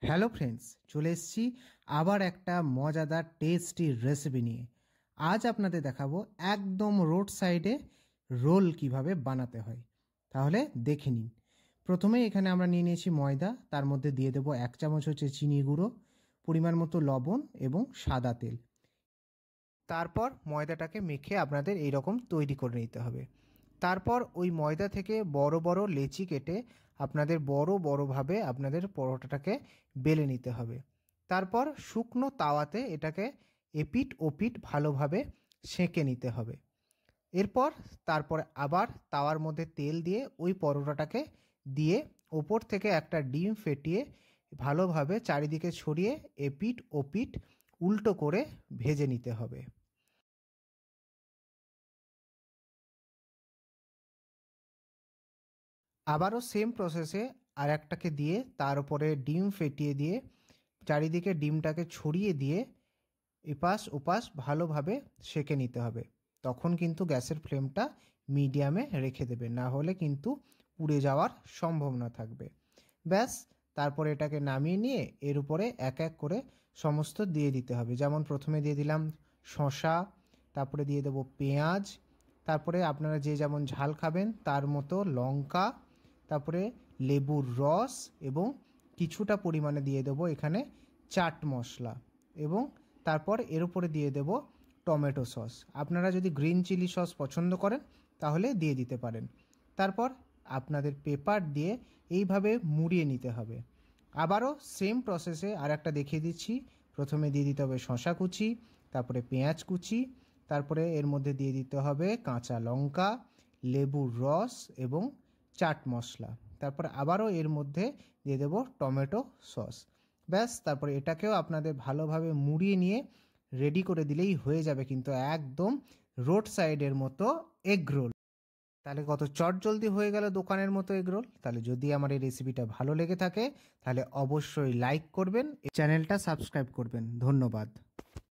Hello friends, চলে এসেছি আবার একটা মজাদার টেস্টি রেসিপি নিয়ে। আজ আপনাদের দেখাবো একদম রোড সাইডে রোল কিভাবে বানাতে হয়। তাহলে দেখে নিন। প্রথমেই এখানে আমরা নিয়ে নিয়েছি ময়দা, তার মধ্যে দিয়ে দেবো 1 চামচ হচ্ছে চিনি গুঁড়ো, পরিমাণ মতো লবণ এবং সাদা তেল। তারপর ময়দাটাকে মেখে আপনাদের এইরকম তৈরি করে নিতে হবে। তারপর ওই ময়দা থেকে বড় বড় লেচি কেটে আপনাদের বড়ভাবে আপনাদের পরোটাটাকে বেলে নিতে হবে। তারপর শুকনো তাওয়াতে এটাকে এপিঠ ওপিঠ ভালোভাবে সেঁকে নিতে হবে। তারপর আবার তাওয়ার মধ্যে তেল দিয়ে ওই পরোটাটাকে দিয়ে ওপর থেকে একটা ডিম ফেটিয়ে ভালোভাবে চারিদিকে ছড়িয়ে এপিঠ ওপিঠ উল্টো করে ভেজে নিতে হবে। আবারও সেম প্রসেসে আর একটাকে দিয়ে তার উপরে ডিম ফেটিয়ে দিয়ে চারিদিকে ডিমটাকে ছড়িয়ে দিয়ে এপাশ ওপাশ ভালোভাবে সেঁকে নিতে হবে। তখন কিন্তু গ্যাসের ফ্লেমটা মিডিয়ামে রেখে দেবে, না হলে কিন্তু পুড়ে যাওয়ার সম্ভাবনা থাকবে। ব্যাস, তারপরে এটাকে নামিয়ে নিয়ে এর উপরে এক এক করে সমস্ত দিয়ে দিতে হবে। যেমন প্রথমে দিয়ে দিলাম শসা, তারপরে দিয়ে দেবো পেঁয়াজ, তারপরে আপনারা যে যেমন ঝাল খাবেন তার মতো লঙ্কা, তারপরে লেবুর রস এবং কিছুটা পরিমাণে দিয়ে দেবো এখানে চাট মশলা, এবং তারপর এর উপরে দিয়ে দেব টমেটো সস। আপনারা যদি গ্রিন চিলি সস পছন্দ করেন তাহলে দিয়ে দিতে পারেন। তারপর আপনাদের পেপার দিয়ে এইভাবে মুড়িয়ে নিতে হবে। আবারও সেম প্রসেসে আর একটা দেখিয়ে দিচ্ছি। প্রথমে দিয়ে দিতে হবে শসা কুচি, তারপরে পেঁয়াজ কুচি, তারপরে এর মধ্যে দিয়ে দিতে হবে কাঁচা লঙ্কা, লেবুর রস এবং চাট মশলা। তারপর আবারও এর মধ্যে দিয়ে দেব টমেটো সস। ব্যাস, তারপরে এটাকেও আপনাদের ভালোভাবে মুড়িয়ে নিয়ে রেডি করে দিলেই হয়ে যাবে কিন্তু একদম রোড সাইডের মতো এগ রোল। তাহলে কত চটজলদি হয়ে গেল দোকানের মতো এগ রোল। তাহলে যদি আমার এই রেসিপিটা ভালো লেগে থাকে তাহলে অবশ্যই লাইক করবেন, চ্যানেলটা সাবস্ক্রাইব করবেন। ধন্যবাদ।